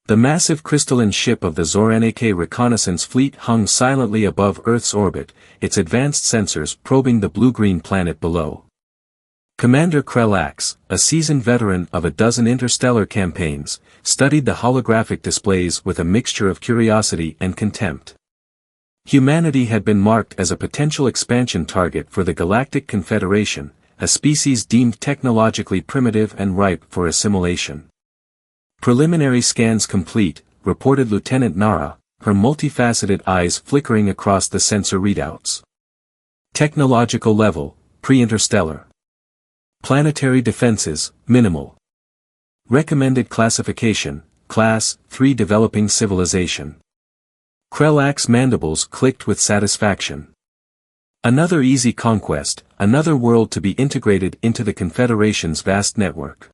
The massive crystalline ship of the Zor-Nak reconnaissance fleet hung silently above Earth's orbit, its advanced sensors probing the blue-green planet below. Commander Krelax, a seasoned veteran of a dozen interstellar campaigns, studied the holographic displays with a mixture of curiosity and contempt. Humanity had been marked as a potential expansion target for the Galactic Confederation, a species deemed technologically primitive and ripe for assimilation. Preliminary scans complete, reported Lieutenant Nara, her multifaceted eyes flickering across the sensor readouts. Technological level, pre-interstellar. Planetary defenses, minimal. Recommended classification, Class 3 developing civilization. Krelax's mandibles clicked with satisfaction. Another easy conquest, another world to be integrated into the Confederation's vast network.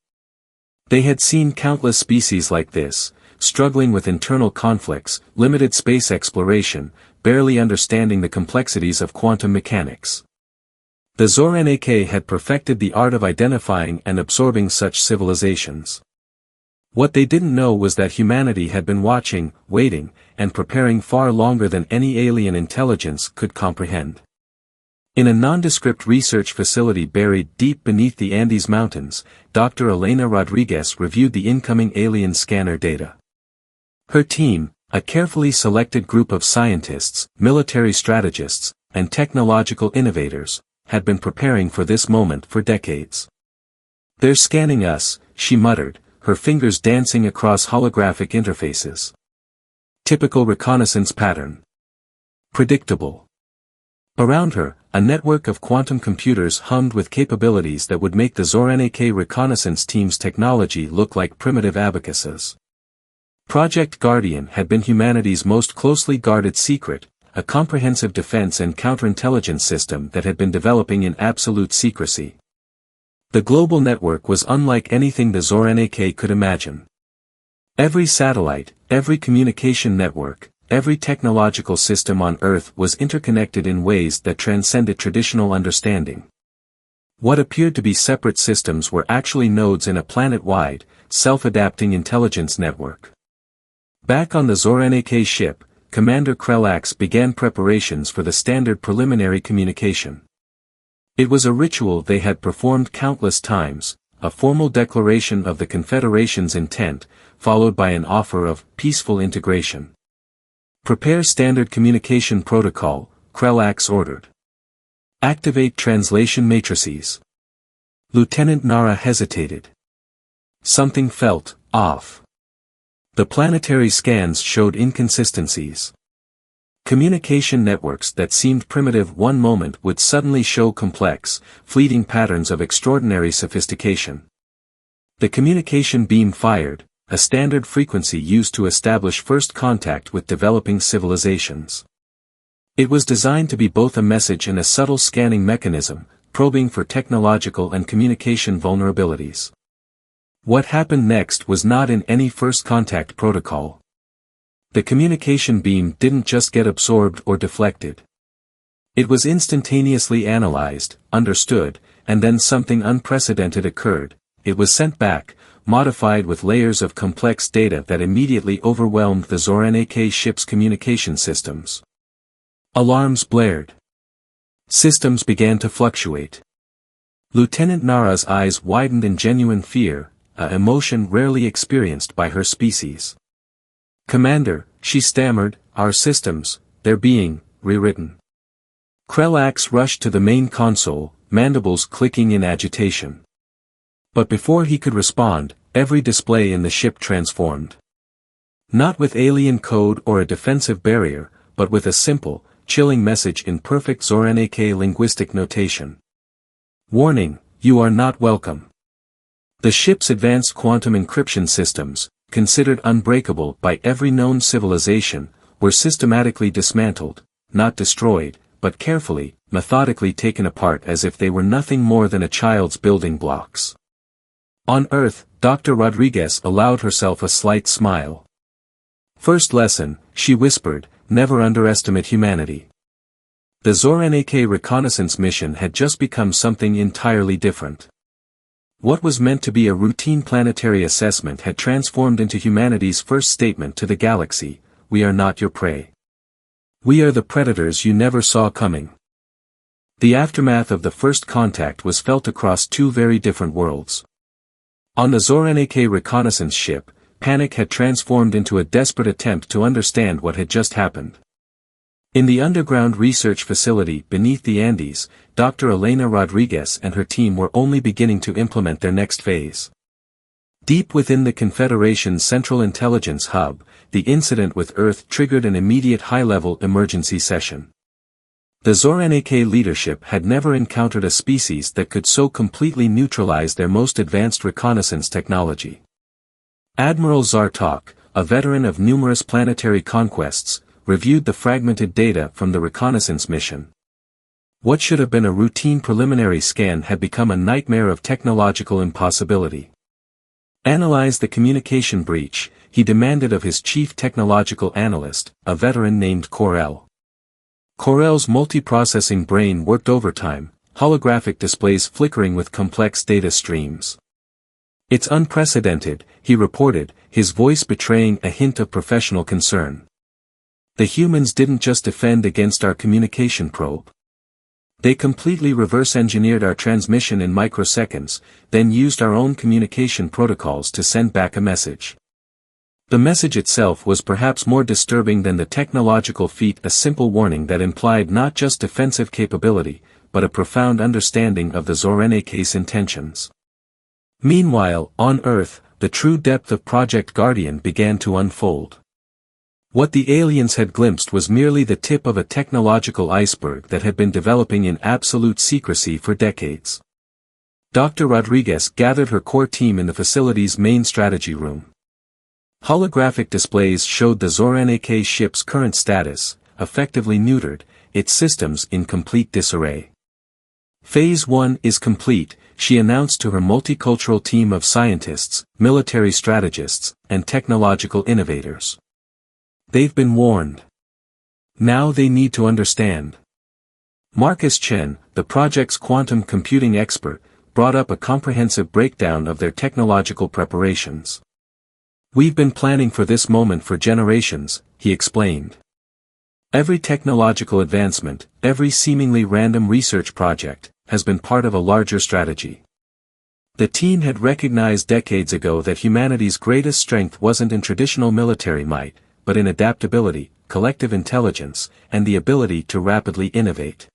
They had seen countless species like this, struggling with internal conflicts, limited space exploration, barely understanding the complexities of quantum mechanics. The Zor-Nak had perfected the art of identifying and absorbing such civilizations. What they didn't know was that humanity had been watching, waiting, and preparing far longer than any alien intelligence could comprehend. In a nondescript research facility buried deep beneath the Andes Mountains, Dr. Elena Rodriguez reviewed the incoming alien scanner data. Her team, a carefully selected group of scientists, military strategists, and technological innovators, had been preparing for this moment for decades. "They're scanning us," she muttered, her fingers dancing across holographic interfaces. Typical reconnaissance pattern. Predictable. Around her, a network of quantum computers hummed with capabilities that would make the Zor-Nak reconnaissance team's technology look like primitive abacuses. Project Guardian had been humanity's most closely guarded secret, a comprehensive defense and counterintelligence system that had been developing in absolute secrecy. The global network was unlike anything the Zor-Nak could imagine. Every satellite, every communication network, every technological system on Earth was interconnected in ways that transcended traditional understanding. What appeared to be separate systems were actually nodes in a planet-wide, self-adapting intelligence network. Back on the Zor-Nak ship, Commander Krelax began preparations for the standard preliminary communication. It was a ritual they had performed countless times, a formal declaration of the Confederation's intent, followed by an offer of peaceful integration. "Prepare standard communication protocol," Krelax ordered. "Activate translation matrices." Lieutenant Nara hesitated. Something felt off. The planetary scans showed inconsistencies. Communication networks that seemed primitive one moment would suddenly show complex, fleeting patterns of extraordinary sophistication. The communication beam fired, a standard frequency used to establish first contact with developing civilizations. It was designed to be both a message and a subtle scanning mechanism, probing for technological and communication vulnerabilities. What happened next was not in any first contact protocol. The communication beam didn't just get absorbed or deflected. It was instantaneously analyzed, understood, and then something unprecedented occurred. It was sent back, modified with layers of complex data that immediately overwhelmed the Zor-Nak ship's communication systems. Alarms blared. Systems began to fluctuate. Lieutenant Nara's eyes widened in genuine fear, an emotion rarely experienced by her species. "Commander," she stammered, "our systems, they're being rewritten." Krelax rushed to the main console, mandibles clicking in agitation. But before he could respond, every display in the ship transformed. Not with alien code or a defensive barrier, but with a simple, chilling message in perfect Zor-Nak linguistic notation. "Warning, you are not welcome." The ship's advanced quantum encryption systems, considered unbreakable by every known civilization, were systematically dismantled, not destroyed, but carefully, methodically taken apart as if they were nothing more than a child's building blocks. On Earth, Dr. Rodriguez allowed herself a slight smile. "First lesson," she whispered, "never underestimate humanity." The Zor-Nak reconnaissance mission had just become something entirely different. What was meant to be a routine planetary assessment had transformed into humanity's first statement to the galaxy: we are not your prey. We are the predators you never saw coming. The aftermath of the first contact was felt across two very different worlds. On the Zor-Nak reconnaissance ship, panic had transformed into a desperate attempt to understand what had just happened. In the underground research facility beneath the Andes, Dr. Elena Rodriguez and her team were only beginning to implement their next phase. Deep within the Confederation's Central Intelligence Hub, the incident with Earth triggered an immediate high-level emergency session. The Zor-Nak leadership had never encountered a species that could so completely neutralize their most advanced reconnaissance technology. Admiral Zartok, a veteran of numerous planetary conquests, reviewed the fragmented data from the reconnaissance mission. What should have been a routine preliminary scan had become a nightmare of technological impossibility. Analyze the communication breach, he demanded of his chief technological analyst, a veteran named Corell. Corell's multiprocessing brain worked overtime, holographic displays flickering with complex data streams. It's unprecedented, he reported, his voice betraying a hint of professional concern. The humans didn't just defend against our communication probe. They completely reverse-engineered our transmission in microseconds, then used our own communication protocols to send back a message. The message itself was perhaps more disturbing than the technological feat, a simple warning that implied not just defensive capability, but a profound understanding of the Zor-Nak's intentions. Meanwhile, on Earth, the true depth of Project Guardian began to unfold. What the aliens had glimpsed was merely the tip of a technological iceberg that had been developing in absolute secrecy for decades. Dr. Rodriguez gathered her core team in the facility's main strategy room. Holographic displays showed the Zor-Nak ship's current status, effectively neutered, its systems in complete disarray. Phase 1 is complete, she announced to her multicultural team of scientists, military strategists, and technological innovators. They've been warned. Now they need to understand. Marcus Chen, the project's quantum computing expert, brought up a comprehensive breakdown of their technological preparations. We've been planning for this moment for generations, he explained. Every technological advancement, every seemingly random research project, has been part of a larger strategy. The team had recognized decades ago that humanity's greatest strength wasn't in traditional military might, but in adaptability, collective intelligence, and the ability to rapidly innovate.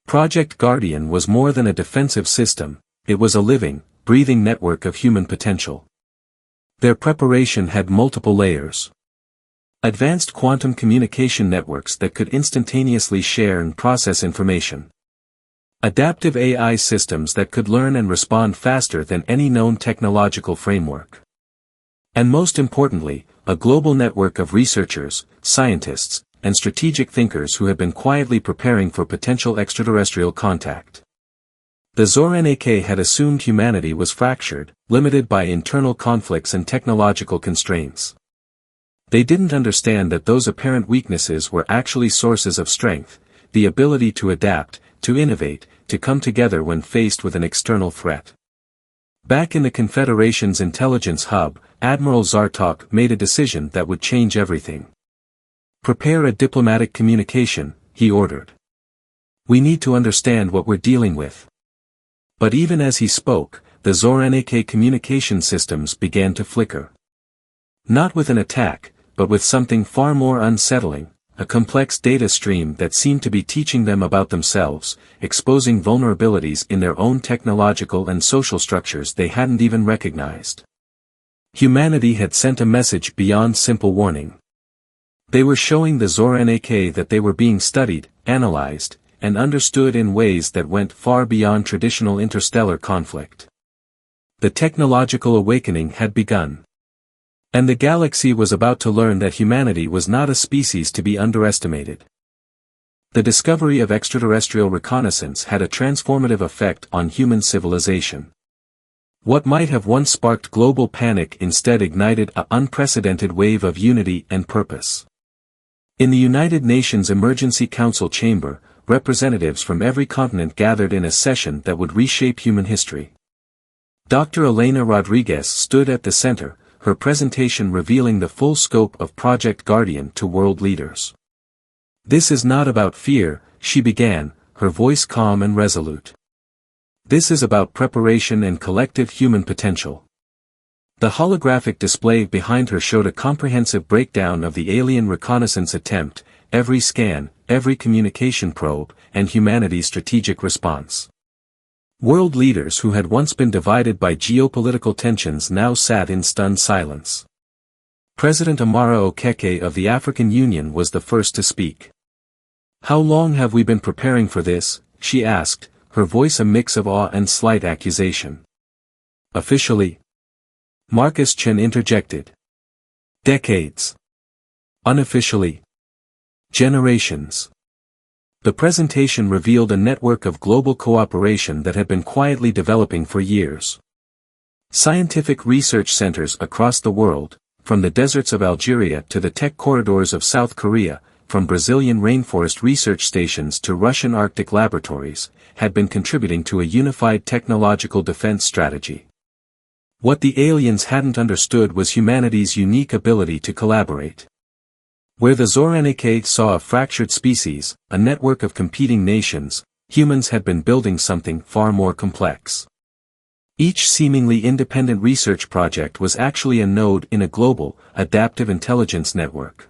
Project Guardian was more than a defensive system, it was a living, breathing network of human potential. Their preparation had multiple layers. Advanced quantum communication networks that could instantaneously share and process information. Adaptive AI systems that could learn and respond faster than any known technological framework. And most importantly, a global network of researchers, scientists, and strategic thinkers who had been quietly preparing for potential extraterrestrial contact. The Zor-Nak had assumed humanity was fractured, limited by internal conflicts and technological constraints. They didn't understand that those apparent weaknesses were actually sources of strength, the ability to adapt, to innovate, to come together when faced with an external threat. Back in the Confederation's intelligence hub, Admiral Zartok made a decision that would change everything. Prepare a diplomatic communication, he ordered. We need to understand what we're dealing with. But even as he spoke, the Zor-Nak communication systems began to flicker. Not with an attack, but with something far more unsettling, a complex data stream that seemed to be teaching them about themselves, exposing vulnerabilities in their own technological and social structures they hadn't even recognized. Humanity had sent a message beyond simple warning. They were showing the Zor-Nak that they were being studied, analyzed, and understood in ways that went far beyond traditional interstellar conflict. The technological awakening had begun. And the galaxy was about to learn that humanity was not a species to be underestimated. The discovery of extraterrestrial reconnaissance had a transformative effect on human civilization. What might have once sparked global panic instead ignited an unprecedented wave of unity and purpose. In the United Nations Emergency Council chamber, representatives from every continent gathered in a session that would reshape human history. Dr. Elena Rodriguez stood at the center, her presentation revealing the full scope of Project Guardian to world leaders. "This is not about fear," she began, her voice calm and resolute. "This is about preparation and collective human potential." The holographic display behind her showed a comprehensive breakdown of the alien reconnaissance attempt, every scan, every communication probe, and humanity's strategic response. World leaders who had once been divided by geopolitical tensions now sat in stunned silence. President Amara Okeke of the African Union was the first to speak. "How long have we been preparing for this?" she asked, her voice a mix of awe and slight accusation. "Officially?" Marcus Chen interjected. "Decades. Unofficially? Generations." The presentation revealed a network of global cooperation that had been quietly developing for years. Scientific research centers across the world, from the deserts of Algeria to the tech corridors of South Korea, from Brazilian rainforest research stations to Russian Arctic laboratories, had been contributing to a unified technological defense strategy. What the aliens hadn't understood was humanity's unique ability to collaborate. Where the Zoranike saw a fractured species, a network of competing nations, humans had been building something far more complex. Each seemingly independent research project was actually a node in a global, adaptive intelligence network.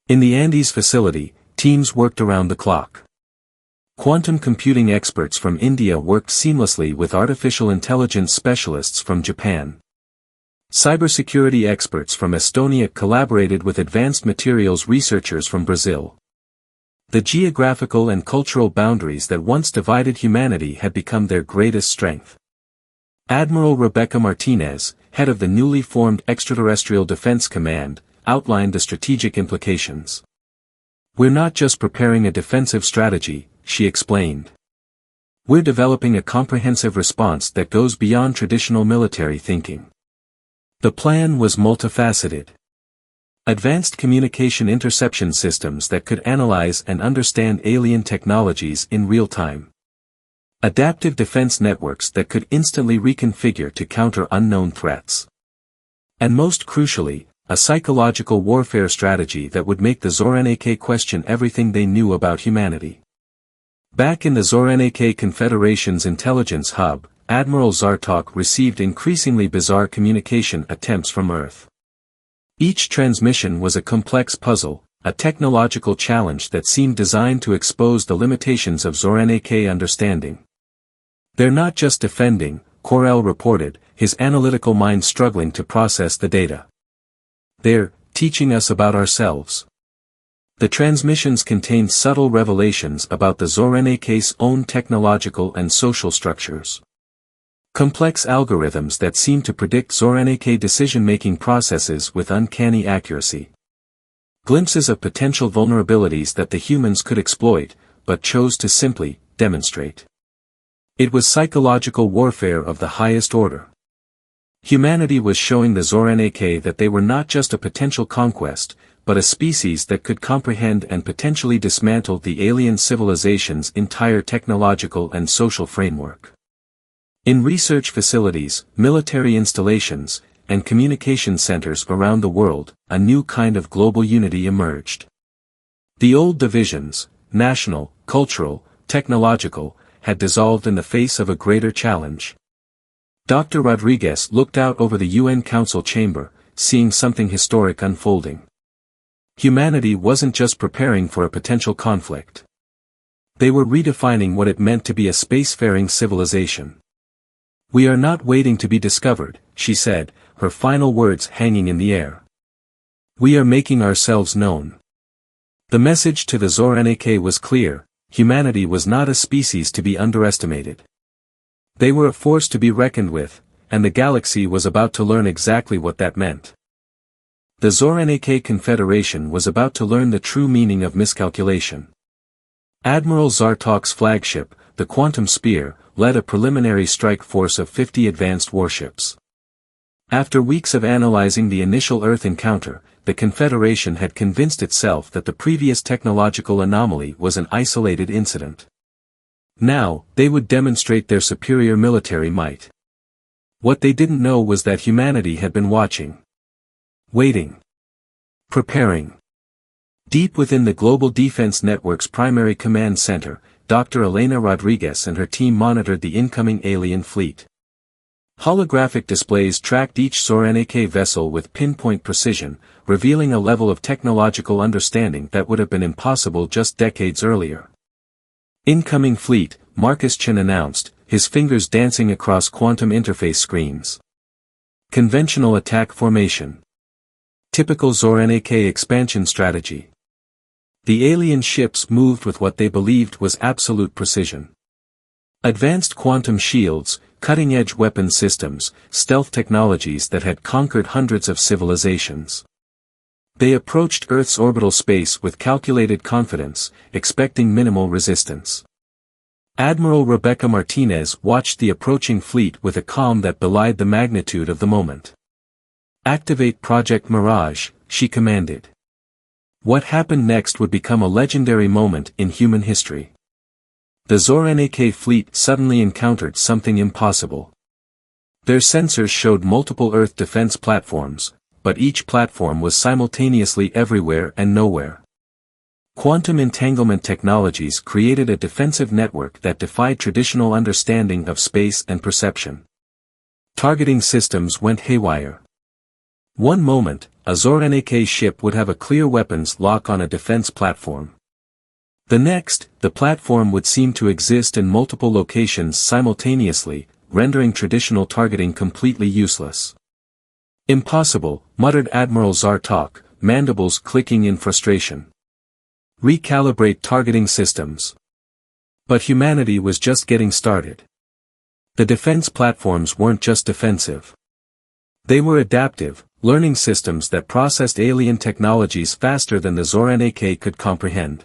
In the Andes facility, teams worked around the clock. Quantum computing experts from India worked seamlessly with artificial intelligence specialists from Japan. Cybersecurity experts from Estonia collaborated with advanced materials researchers from Brazil. The geographical and cultural boundaries that once divided humanity had become their greatest strength. Admiral Rebecca Martinez, head of the newly formed Extraterrestrial Defense Command, outlined the strategic implications. "We're not just preparing a defensive strategy," she explained. "We're developing a comprehensive response that goes beyond traditional military thinking." The plan was multifaceted. Advanced communication interception systems that could analyze and understand alien technologies in real time. Adaptive defense networks that could instantly reconfigure to counter unknown threats. And most crucially, a psychological warfare strategy that would make the Zoranike question everything they knew about humanity. Back in the Zoranike Confederation's intelligence hub, Admiral Zartok received increasingly bizarre communication attempts from Earth. Each transmission was a complex puzzle, a technological challenge that seemed designed to expose the limitations of Zoranike understanding. "They're not just defending," Corell reported, his analytical mind struggling to process the data. "They're teaching us about ourselves." The transmissions contained subtle revelations about the Zoranike's own technological and social structures. Complex algorithms that seemed to predict Zoranike decision-making processes with uncanny accuracy. Glimpses of potential vulnerabilities that the humans could exploit, but chose to simply demonstrate. It was psychological warfare of the highest order. Humanity was showing the Zoranike that they were not just a potential conquest, but a species that could comprehend and potentially dismantle the alien civilization's entire technological and social framework. In research facilities, military installations, and communication centers around the world, a new kind of global unity emerged. The old divisions, national, cultural, technological, had dissolved in the face of a greater challenge. Dr. Rodriguez looked out over the UN Council chamber, seeing something historic unfolding. Humanity wasn't just preparing for a potential conflict. They were redefining what it meant to be a spacefaring civilization. "We are not waiting to be discovered," she said, her final words hanging in the air. "We are making ourselves known." The message to the Zoranike was clear: humanity was not a species to be underestimated. They were a force to be reckoned with, and the galaxy was about to learn exactly what that meant. The Zoranike Confederation was about to learn the true meaning of miscalculation. Admiral Zartok's flagship, the Quantum Spear, led a preliminary strike force of 50 advanced warships. After weeks of analyzing the initial Earth encounter, the Confederation had convinced itself that the previous technological anomaly was an isolated incident. Now, they would demonstrate their superior military might. What they didn't know was that humanity had been watching. Waiting. Preparing. Deep within the Global Defense Network's primary command center, Dr. Elena Rodriguez and her team monitored the incoming alien fleet. Holographic displays tracked each Zorn-AK vessel with pinpoint precision, revealing a level of technological understanding that would have been impossible just decades earlier. Incoming fleet, Marcus Chen announced, his fingers dancing across quantum interface screens. Conventional attack formation. Typical Zorn-AK expansion strategy. The alien ships moved with what they believed was absolute precision. Advanced quantum shields, cutting-edge weapon systems, stealth technologies that had conquered hundreds of civilizations. They approached Earth's orbital space with calculated confidence, expecting minimal resistance. Admiral Rebecca Martinez watched the approaching fleet with a calm that belied the magnitude of the moment. "Activate Project Mirage," she commanded. What happened next would become a legendary moment in human history. The Zorn-AK fleet suddenly encountered something impossible. Their sensors showed multiple Earth defense platforms, but each platform was simultaneously everywhere and nowhere. Quantum entanglement technologies created a defensive network that defied traditional understanding of space and perception. Targeting systems went haywire. One moment, a Zorn-AK ship would have a clear weapons lock on a defense platform. The next, the platform would seem to exist in multiple locations simultaneously, rendering traditional targeting completely useless. "Impossible," muttered Admiral Zartok, mandibles clicking in frustration. "Recalibrate targeting systems." But humanity was just getting started. The defense platforms weren't just defensive. They were adaptive, learning systems that processed alien technologies faster than the Zorn-AK could comprehend.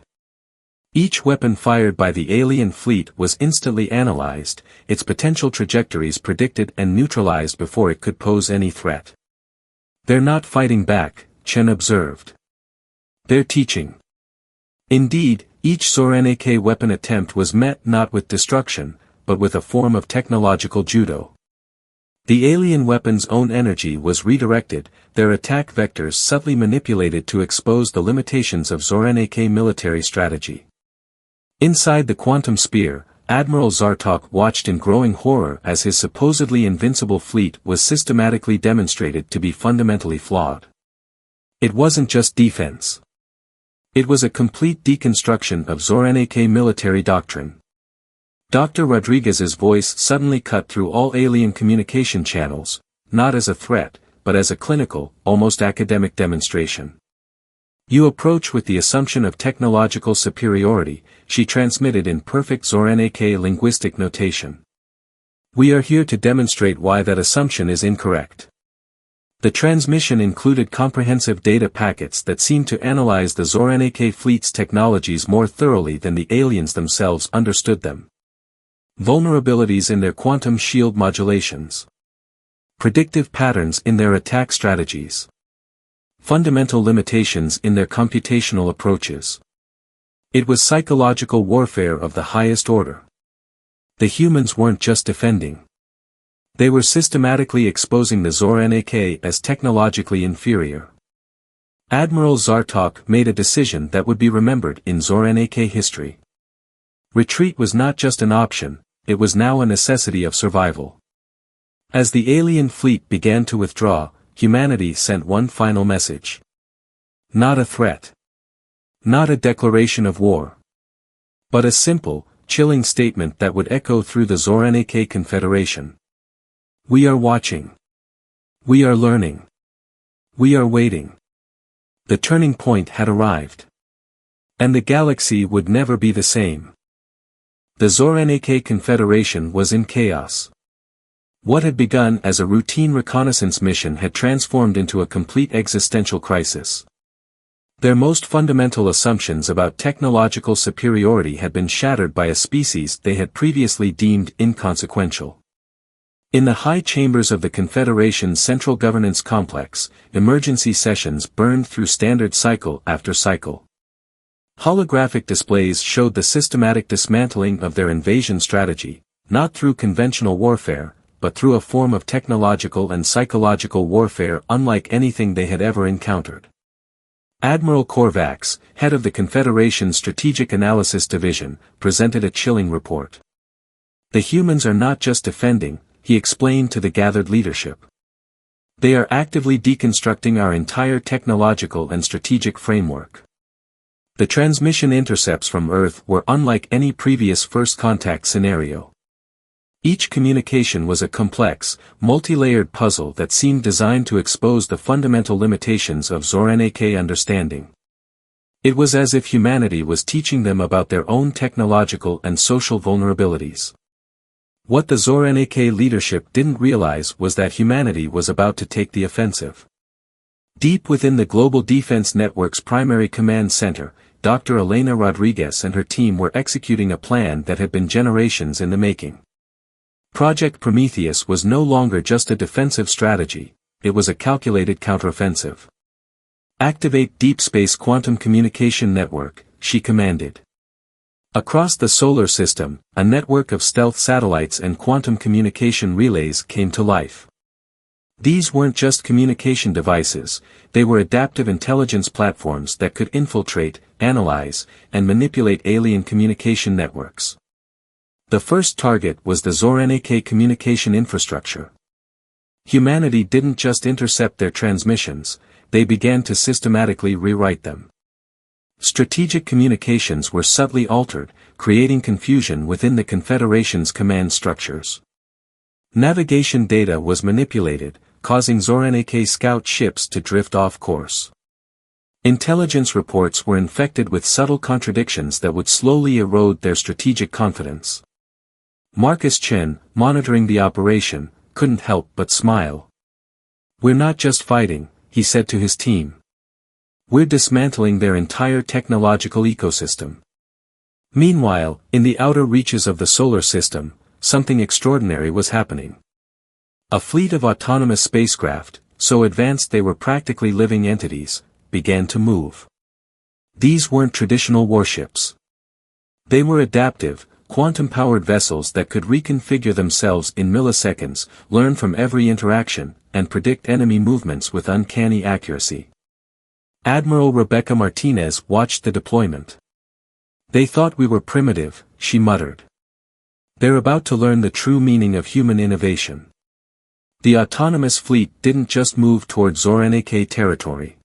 Each weapon fired by the alien fleet was instantly analyzed, its potential trajectories predicted and neutralized before it could pose any threat. "They're not fighting back," Chen observed. "They're teaching." Indeed, each Zorn-AK weapon attempt was met not with destruction, but with a form of technological judo. The alien weapon's own energy was redirected, their attack vectors subtly manipulated to expose the limitations of Zorn-AK military strategy. Inside the quantum sphere, Admiral Zartok watched in growing horror as his supposedly invincible fleet was systematically demonstrated to be fundamentally flawed. It wasn't just defense. It was a complete deconstruction of Zorn-AK military doctrine. Dr. Rodriguez's voice suddenly cut through all alien communication channels, not as a threat, but as a clinical, almost academic demonstration. "You approach with the assumption of technological superiority," she transmitted in perfect Zorn-AK linguistic notation. "We are here to demonstrate why that assumption is incorrect." The transmission included comprehensive data packets that seemed to analyze the Zorn-AK fleet's technologies more thoroughly than the aliens themselves understood them. Vulnerabilities in their quantum shield modulations. Predictive patterns in their attack strategies. Fundamental limitations in their computational approaches. It was psychological warfare of the highest order. The humans weren't just defending. They were systematically exposing the Zorn-AK as technologically inferior. Admiral Zartok made a decision that would be remembered in Zorn-AK history. Retreat was not just an option, it was now a necessity of survival. As the alien fleet began to withdraw, humanity sent one final message. Not a threat. Not a declaration of war. But a simple, chilling statement that would echo through the Zorn-AK Confederation. We are watching. We are learning. We are waiting. The turning point had arrived. And the galaxy would never be the same. The Zorn-AK Confederation was in chaos. What had begun as a routine reconnaissance mission had transformed into a complete existential crisis. Their most fundamental assumptions about technological superiority had been shattered by a species they had previously deemed inconsequential. In the high chambers of the Confederation's central governance complex, emergency sessions burned through standard cycle after cycle. Holographic displays showed the systematic dismantling of their invasion strategy, not through conventional warfare, but through a form of technological and psychological warfare unlike anything they had ever encountered. Admiral Korvax, head of the Confederation's Strategic Analysis Division, presented a chilling report. The humans are not just defending, he explained to the gathered leadership. They are actively deconstructing our entire technological and strategic framework. The transmission intercepts from Earth were unlike any previous first contact scenario. Each communication was a complex, multi-layered puzzle that seemed designed to expose the fundamental limitations of Zorn-AK understanding. It was as if humanity was teaching them about their own technological and social vulnerabilities. What the Zorn-AK leadership didn't realize was that humanity was about to take the offensive. Deep within the Global Defense Network's primary command center, Dr. Elena Rodriguez and her team were executing a plan that had been generations in the making. Project Prometheus was no longer just a defensive strategy, it was a calculated counteroffensive. Activate Deep Space Quantum Communication Network, she commanded. Across the solar system, a network of stealth satellites and quantum communication relays came to life. These weren't just communication devices, they were adaptive intelligence platforms that could infiltrate, analyze, and manipulate alien communication networks. The first target was the Zorn-AK communication infrastructure. Humanity didn't just intercept their transmissions, they began to systematically rewrite them. Strategic communications were subtly altered, creating confusion within the Confederation's command structures. Navigation data was manipulated, causing Zorn-AK scout ships to drift off course. Intelligence reports were infected with subtle contradictions that would slowly erode their strategic confidence. Marcus Chen, monitoring the operation, couldn't help but smile. "We're not just fighting," he said to his team. "We're dismantling their entire technological ecosystem." Meanwhile, in the outer reaches of the solar system, something extraordinary was happening. A fleet of autonomous spacecraft, so advanced they were practically living entities, began to move. These weren't traditional warships. They were adaptive, quantum-powered vessels that could reconfigure themselves in milliseconds, learn from every interaction, and predict enemy movements with uncanny accuracy. Admiral Rebecca Martinez watched the deployment. "They thought we were primitive," she muttered. "They're about to learn the true meaning of human innovation." The autonomous fleet didn't just move toward Zorn-AK territory.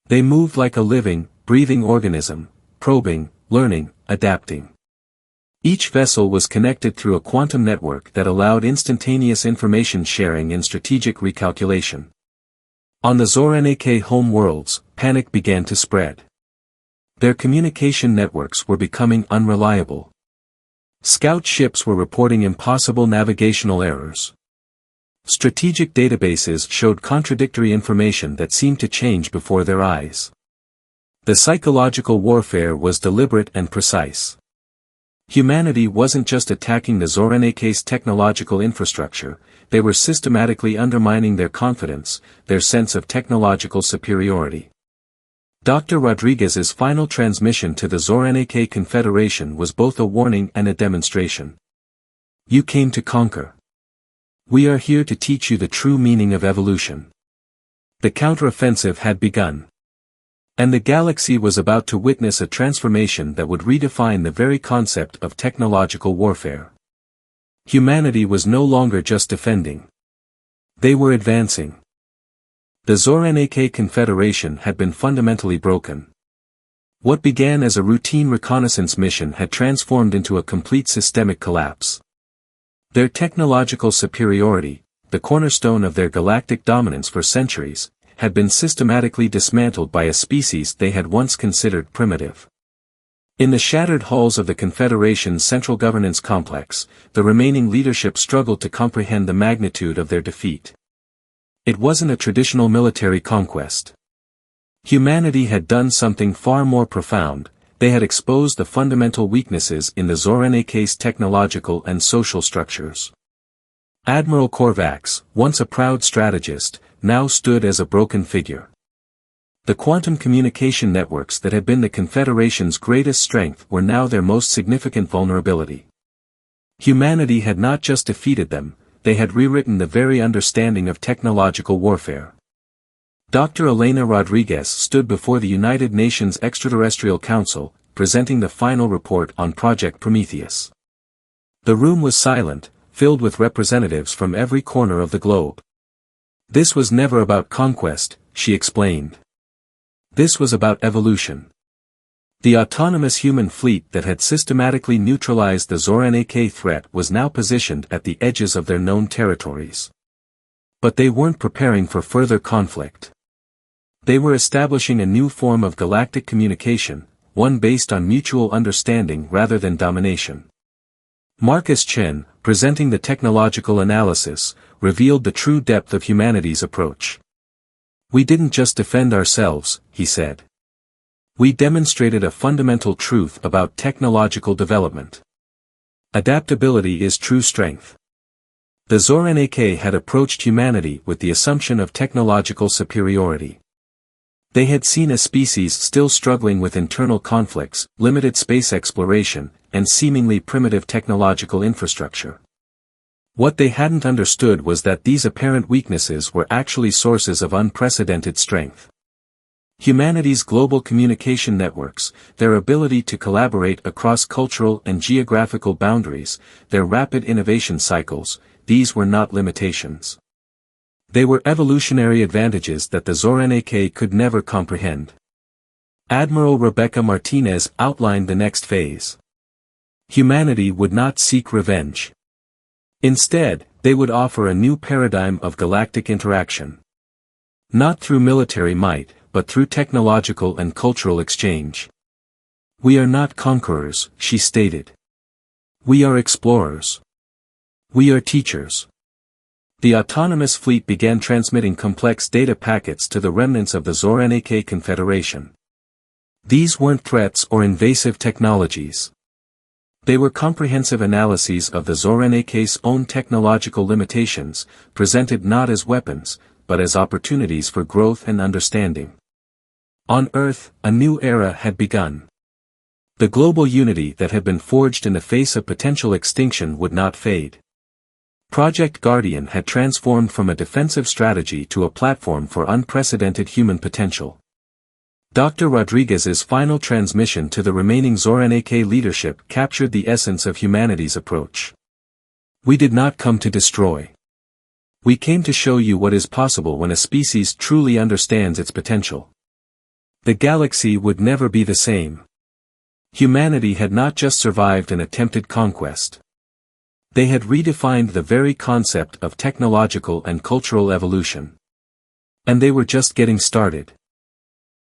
They moved like a living, breathing organism, probing, learning, adapting. Each vessel was connected through a quantum network that allowed instantaneous information sharing and strategic recalculation. On the Zorn-AK home worlds, panic began to spread. Their communication networks were becoming unreliable. Scout ships were reporting impossible navigational errors. Strategic databases showed contradictory information that seemed to change before their eyes. The psychological warfare was deliberate and precise. Humanity wasn't just attacking the Zorn-AK's technological infrastructure, they were systematically undermining their confidence, their sense of technological superiority. Dr. Rodriguez's final transmission to the Zorn-AK Confederation was both a warning and a demonstration. "You came to conquer. We are here to teach you the true meaning of evolution." The counteroffensive had begun. And the galaxy was about to witness a transformation that would redefine the very concept of technological warfare. Humanity was no longer just defending. They were advancing. The Zorn-AK Confederation had been fundamentally broken. What began as a routine reconnaissance mission had transformed into a complete systemic collapse. Their technological superiority, the cornerstone of their galactic dominance for centuries, had been systematically dismantled by a species they had once considered primitive. In the shattered halls of the Confederation's central governance complex, the remaining leadership struggled to comprehend the magnitude of their defeat. It wasn't a traditional military conquest. Humanity had done something far more profound, they had exposed the fundamental weaknesses in the Zorn-AK's technological and social structures. Admiral Korvax, once a proud strategist, now stood as a broken figure. The quantum communication networks that had been the Confederation's greatest strength were now their most significant vulnerability. Humanity had not just defeated them, they had rewritten the very understanding of technological warfare. Dr. Elena Rodriguez stood before the United Nations Extraterrestrial Council, presenting the final report on Project Prometheus. The room was silent, filled with representatives from every corner of the globe. This was never about conquest, she explained. This was about evolution. The autonomous human fleet that had systematically neutralized the Zoran-AK threat was now positioned at the edges of their known territories. But they weren't preparing for further conflict. They were establishing a new form of galactic communication, one based on mutual understanding rather than domination. Marcus Chen, presenting the technological analysis, revealed the true depth of humanity's approach. We didn't just defend ourselves, he said. We demonstrated a fundamental truth about technological development. Adaptability is true strength. The Zoran-AK had approached humanity with the assumption of technological superiority. They had seen a species still struggling with internal conflicts, limited space exploration, and seemingly primitive technological infrastructure. What they hadn't understood was that these apparent weaknesses were actually sources of unprecedented strength. Humanity's global communication networks, their ability to collaborate across cultural and geographical boundaries, their rapid innovation cycles, these were not limitations. They were evolutionary advantages that the Zoran-AK could never comprehend. Admiral Rebecca Martinez outlined the next phase. Humanity would not seek revenge. Instead, they would offer a new paradigm of galactic interaction. Not through military might, but through technological and cultural exchange. We are not conquerors, she stated. We are explorers. We are teachers. The autonomous fleet began transmitting complex data packets to the remnants of the Zoran-AK Confederation. These weren't threats or invasive technologies. They were comprehensive analyses of the Zoran-AK's own technological limitations, presented not as weapons, but as opportunities for growth and understanding. On Earth, a new era had begun. The global unity that had been forged in the face of potential extinction would not fade. Project Guardian had transformed from a defensive strategy to a platform for unprecedented human potential. Dr. Rodriguez's final transmission to the remaining Zoran-AK leadership captured the essence of humanity's approach. We did not come to destroy. We came to show you what is possible when a species truly understands its potential. The galaxy would never be the same. Humanity had not just survived an attempted conquest. They had redefined the very concept of technological and cultural evolution. And they were just getting started.